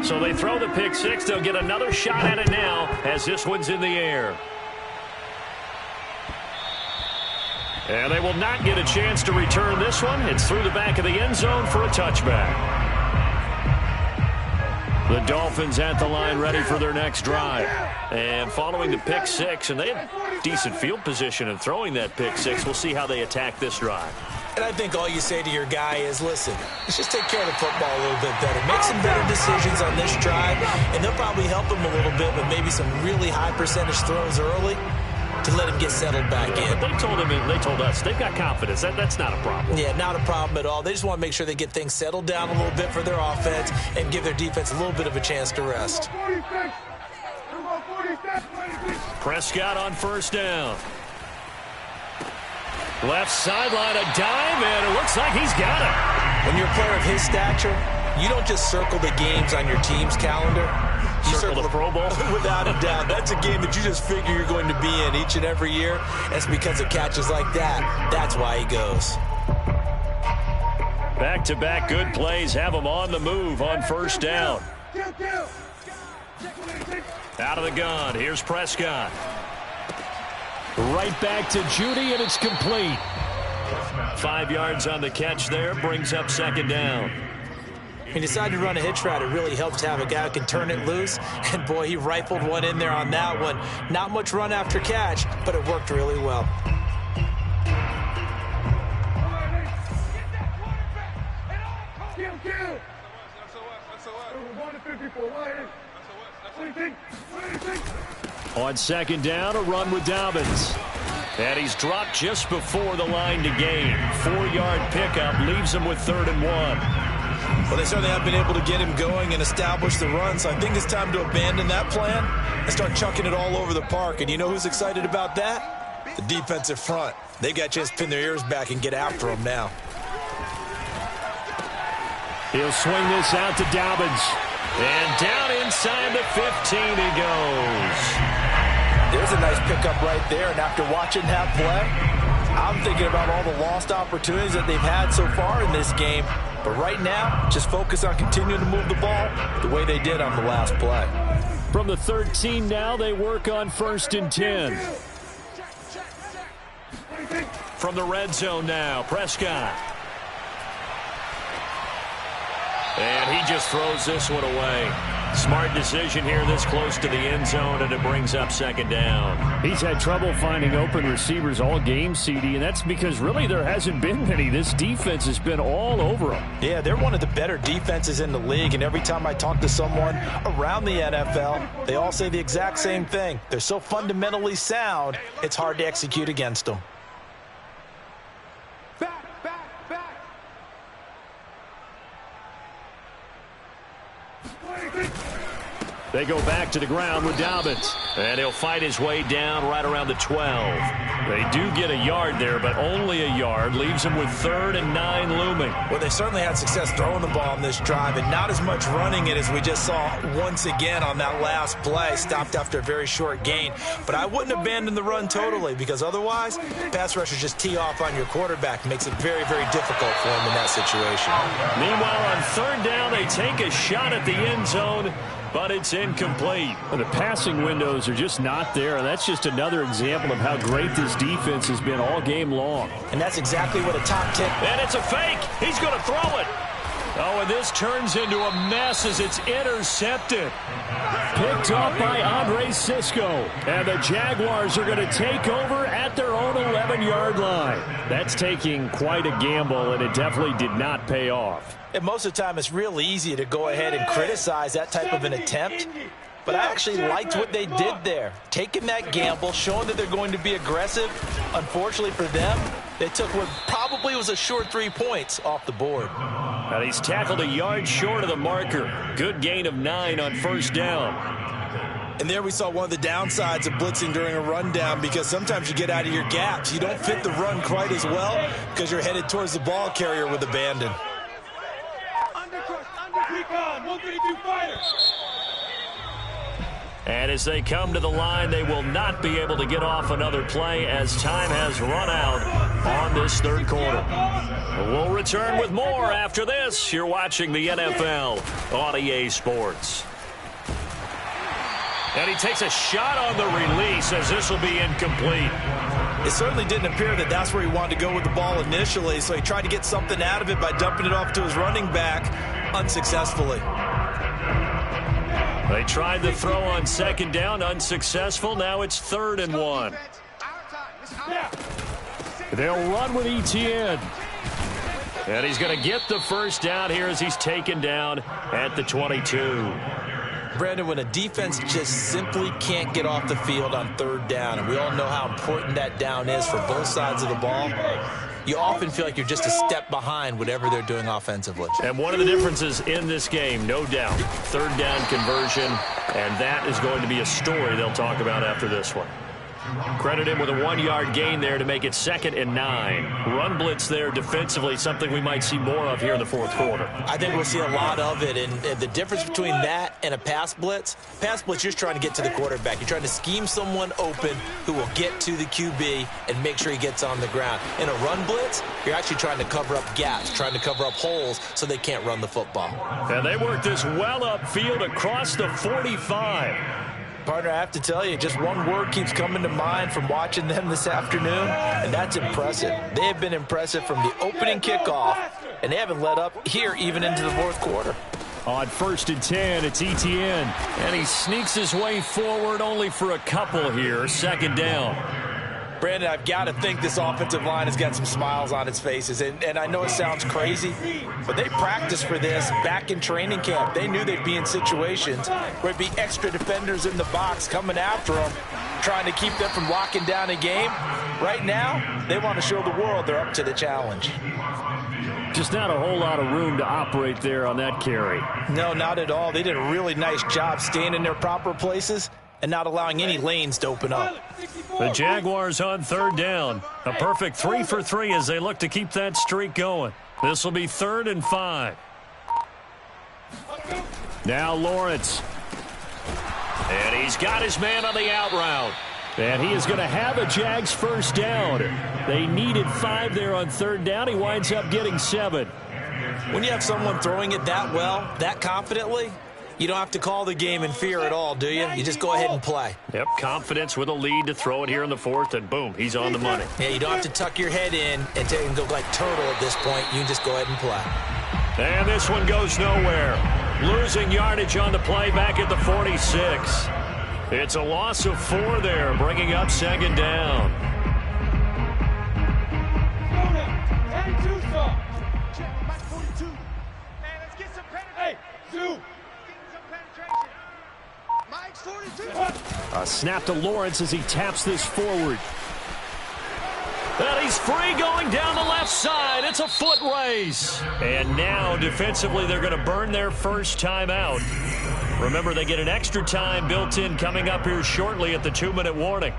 So they throw the pick six. They'll get another shot at it now as this one's in the air. And they will not get a chance to return this one. It's through the back of the end zone for a touchback. The Dolphins at the line ready for their next drive. And following the pick six, and they had decent field position in throwing that pick six. We'll see how they attack this drive. And I think all you say to your guy is, listen, let's just take care of the football a little bit better. Make some better decisions on this drive, and they'll probably help him a little bit with maybe some really high percentage throws early to let him get settled back in. But they told us they've got confidence. That's not a problem. Yeah, not a problem at all. They just want to make sure they get things settled down a little bit for their offense and give their defense a little bit of a chance to rest. Prescott on first down. Left sideline, a dive, and it looks like he's got it. When you're a player of his stature, you don't just circle the games on your team's calendar. You circle the Pro Bowl. Without a doubt. That's a game that you just figure you're going to be in each and every year. That's because of catches like that. That's why he goes. Back-to-back good plays have him on the move on first down. Out of the gun. Here's Prescott. Right back to Judy, and it's complete. 5 yards on the catch there. Brings up second down. He decided to run a hitch route. It really helps to have a guy who can turn it loose. And, boy, he rifled one in there on that one. Not much run after catch, but it worked really well. On second down, a run with Dobbins. And he's dropped just before the line to gain. 4-yard pickup leaves him with 3rd and 1. Well, they certainly have been able to get him going and establish the run, so I think it's time to abandon that plan and start chucking it all over the park. And you know who's excited about that? The defensive front. They got a chance to pin their ears back and get after him now. He'll swing this out to Dobbins. And down inside the 15 he goes. There's a nice pickup right there, and after watching that play, I'm thinking about all the lost opportunities that they've had so far in this game. But right now, just focus on continuing to move the ball the way they did on the last play. From the 13 now, they work on 1st and 10. From the red zone now, Prescott. And he just throws this one away. Smart decision here this close to the end zone, and it brings up second down. He's had trouble finding open receivers all game, CD, and that's because really there hasn't been many. This defense has been all over him. Yeah, they're one of the better defenses in the league, and every time I talk to someone around the NFL, they all say the exact same thing. They're so fundamentally sound, it's hard to execute against them. They go back to the ground with Dobbins. And he'll fight his way down right around the 12. They do get a yard there, but only a yard. Leaves him with 3rd and 9 looming. Well, they certainly had success throwing the ball on this drive, and not as much running it as we just saw once again on that last play. Stopped after a very short gain. But I wouldn't abandon the run totally, because otherwise, pass rushers just tee off on your quarterback. Makes it very, very difficult for him in that situation. Meanwhile, on 3rd down, they take a shot at the end zone, but it's incomplete. Well, the passing windows are just not there, and that's just another example of how great this defense has been all game long. And that's exactly what a top 10... And it's a fake. He's going to throw it. Oh, and this turns into a mess as it's intercepted. Picked off by Andre Cisco. And the Jaguars are going to take over at their own 11-yard line. That's taking quite a gamble, and it definitely did not pay off. And most of the time, it's real easy to go ahead and criticize that type of an attempt. But I actually liked what they did there. Taking that gamble, showing that they're going to be aggressive. Unfortunately for them, they took what probably was a short 3 points off the board. And he's tackled a yard short of the marker. Good gain of 9 on 1st down. And there we saw one of the downsides of blitzing during a rundown, because sometimes you get out of your gaps. You don't fit the run quite as well because you're headed towards the ball carrier with abandon. And as they come to the line, they will not be able to get off another play as time has run out on this third quarter. We'll return with more after this. You're watching the NFL on EA Sports. And he takes a shot on the release as this will be incomplete. It certainly didn't appear that that's where he wanted to go with the ball initially, so he tried to get something out of it by dumping it off to his running back unsuccessfully. They tried the throw on second down, unsuccessful. Now it's 3rd and 1. They'll run with Etienne. And he's going to get the first down here as he's taken down at the 22. Brandon, when a defense just simply can't get off the field on 3rd down, and we all know how important that down is for both sides of the ball, you often feel like you're just a step behind whatever they're doing offensively. And one of the differences in this game, no doubt, 3rd down conversion, and that is going to be a story they'll talk about after this one. Credit him with a 1-yard gain there to make it 2nd and 9. Run blitz there defensively, something we might see more of here in the 4th quarter. I think we'll see a lot of it, and the difference between that and a pass blitz, you're just trying to get to the quarterback. You're trying to scheme someone open who will get to the QB and make sure he gets on the ground. In a run blitz, you're actually trying to cover up gaps, trying to cover up holes so they can't run the football. And they work this well upfield across the 45. Partner, I have to tell you, just one word keeps coming to mind from watching them this afternoon, and that's impressive. They have been impressive from the opening kickoff, and they haven't let up here even into the 4th quarter. On 1st and 10, it's Etienne. And he sneaks his way forward only for a couple here. 2nd down. Brandon, I've got to think this offensive line has got some smiles on its faces. And I know it sounds crazy, but they practiced for this back in training camp. They knew they'd be in situations where it'd be extra defenders in the box coming after them, trying to keep them from locking down a game. Right now, they want to show the world they're up to the challenge. Just not a whole lot of room to operate there on that carry. No, not at all. They did a really nice job staying in their proper places and not allowing any lanes to open up. The Jaguars on 3rd down. A perfect 3 for 3 as they look to keep that streak going. This will be 3rd and 5. Now Lawrence. And he's got his man on the out route. And he is going to have a Jags first down. They needed 5 there on 3rd down. He winds up getting 7. When you have someone throwing it that well, that confidently, you don't have to call the game in fear at all, do you? You just go ahead and play. Yep, confidence with a lead to throw it here in the 4th, and boom, he's on the money. Yeah, you don't have to tuck your head in and go like turtle at this point. You can just go ahead and play. And this one goes nowhere. Losing yardage on the play back at the 46. It's a loss of 4 there, bringing up 2nd down. A snap to Lawrence as he taps this forward. And he's free going down the left side. It's a foot race. And now defensively they're going to burn their first timeout. Remember, they get an extra time built in coming up here shortly at the 2-minute warning.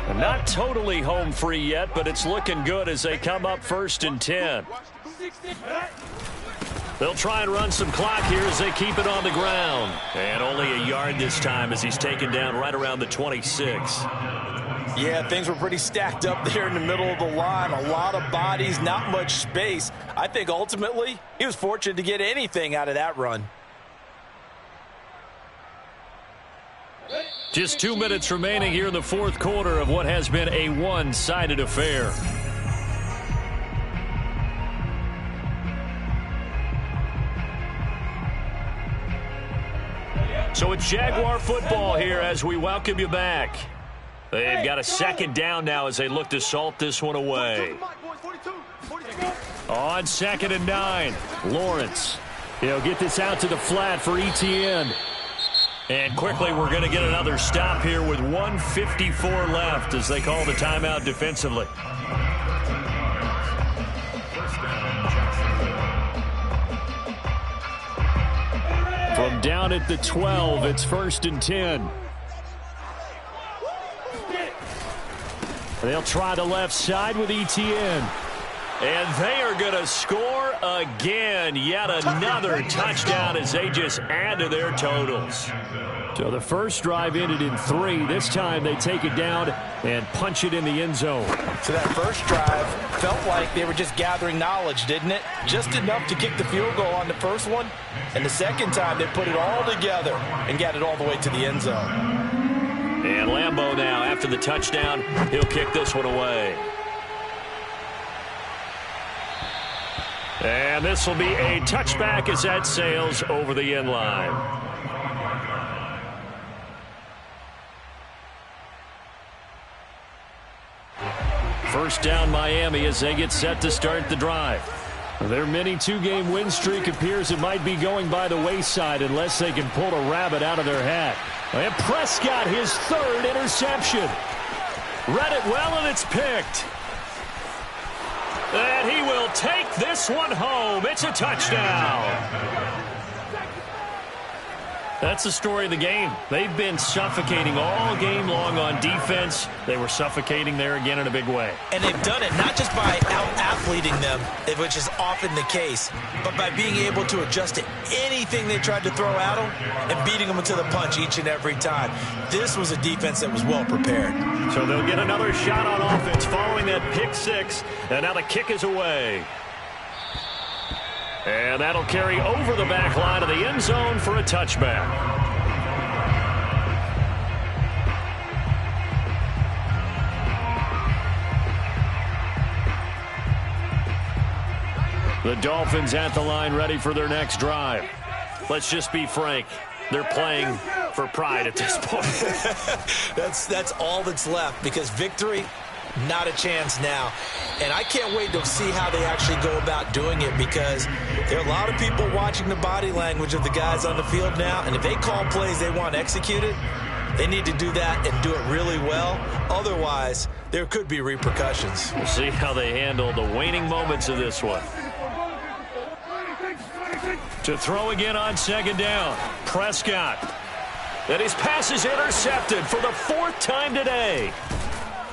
And not totally home free yet, but it's looking good as they come up 1st and 10. They'll try and run some clock here as they keep it on the ground. And only a yard this time as he's taken down right around the 26. Yeah, things were pretty stacked up there in the middle of the line. A lot of bodies, not much space. I think ultimately he was fortunate to get anything out of that run. Just 2 minutes remaining here in the 4th quarter of what has been a one-sided affair. So it's Jaguar football here as we welcome you back. They've got a 2nd down now as they look to salt this one away. On 2nd and 9, Lawrence. He'll get this out to the flat for Etienne. And quickly we're going to get another stop here with 1:54 left as they call the timeout defensively. From down at the 12, it's 1st and 10. They'll try the left side with Etienne. And they are going to score again. Yet another touchdown as they just add to their totals. So the first drive ended in 3. This time they take it down and punch it in the end zone. So that first drive felt like they were just gathering knowledge, didn't it? Just enough to kick the field goal on the first one. And the second time they put it all together and got it all the way to the end zone. And Lambeau now, after the touchdown, he'll kick this one away. And this will be a touchback as that sails over the end line. First down Miami as they get set to start the drive. Their mini 2-game win streak appears it might be going by the wayside unless they can pull a rabbit out of their hat. And Prescott, his 3rd interception. Read it well, and it's picked. And he will take this one home. It's a touchdown. That's the story of the game. They've been suffocating all game long on defense. They were suffocating there again in a big way. And they've done it not just by out-athleting them, which is often the case, but by being able to adjust to anything they tried to throw at them and beating them to the punch each and every time. This was a defense that was well prepared. So they'll get another shot on offense following that pick 6. And now the kick is away. And that'll carry over the back line of the end zone for a touchback. The Dolphins at the line ready for their next drive. Let's just be frank. They're playing for pride at this point. That's all that's left because victory, not a chance now. And I can't wait to see how they actually go about doing it because there are a lot of people watching the body language of the guys on the field now. And if they call plays they want executed, they need to do that and do it really well. Otherwise, there could be repercussions. We'll see how they handle the waning moments of this one. To throw again on 2nd down. Prescott. And his pass is intercepted for the 4th time today.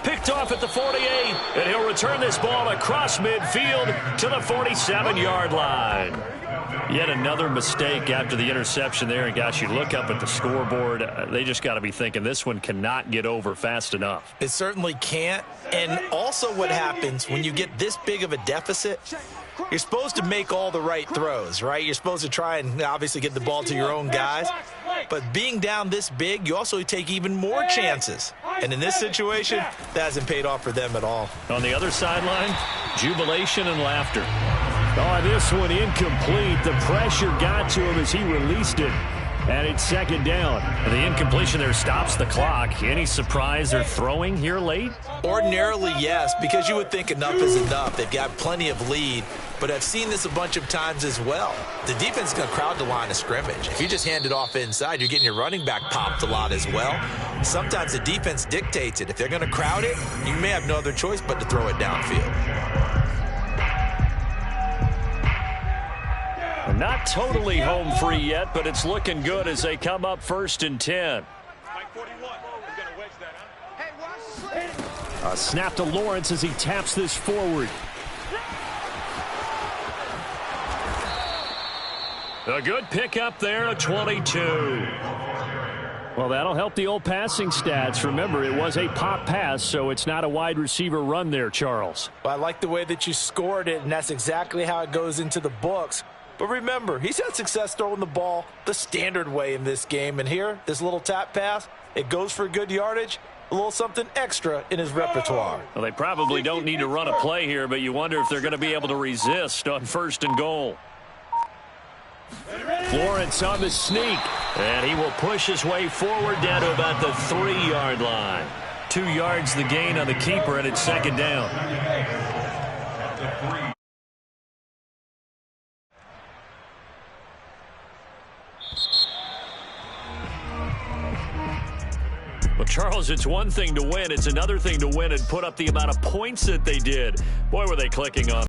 Picked off at the 48, and he'll return this ball across midfield to the 47-yard line. Yet another mistake after the interception there. And, gosh, you look up at the scoreboard, they just got to be thinking this one cannot get over fast enough. It certainly can't. And also what happens when you get this big of a deficit, you're supposed to make all the right throws, right? You're supposed to try and obviously get the ball to your own guys. But being down this big, you also take even more chances. And in this situation, that hasn't paid off for them at all. On the other sideline, jubilation and laughter. Oh, this one incomplete. The pressure got to him as he released it. And it's 2nd down. The incompletion there stops the clock. Any surprise they're throwing here late? Ordinarily, yes, because you would think enough is enough. They've got plenty of lead. But I've seen this a bunch of times as well. The defense is going to crowd the line of scrimmage. If you just hand it off inside, you're getting your running back popped a lot as well. Sometimes the defense dictates it. If they're going to crowd it, you may have no other choice but to throw it downfield. Not totally home free yet, but it's looking good as they come up 1st and 10. A snap to Lawrence as he taps this forward. A good pickup there, a 22. Well, that'll help the old passing stats. Remember, it was a pop pass, so it's not a wide receiver run there, Charles. Well, I like the way that you scored it, and that's exactly how it goes into the books. But remember, he's had success throwing the ball the standard way in this game. And here, this little tap pass, it goes for good yardage, a little something extra in his repertoire. Well, they probably don't need to run a play here, but you wonder if they're going to be able to resist on 1st and goal. Lawrence on the sneak, and he will push his way forward down to about the 3-yard line. 2 yards the gain on the keeper, and it's 2nd down. Well, Charles, it's one thing to win. It's another thing to win and put up the amount of points that they did. Boy, were they clicking on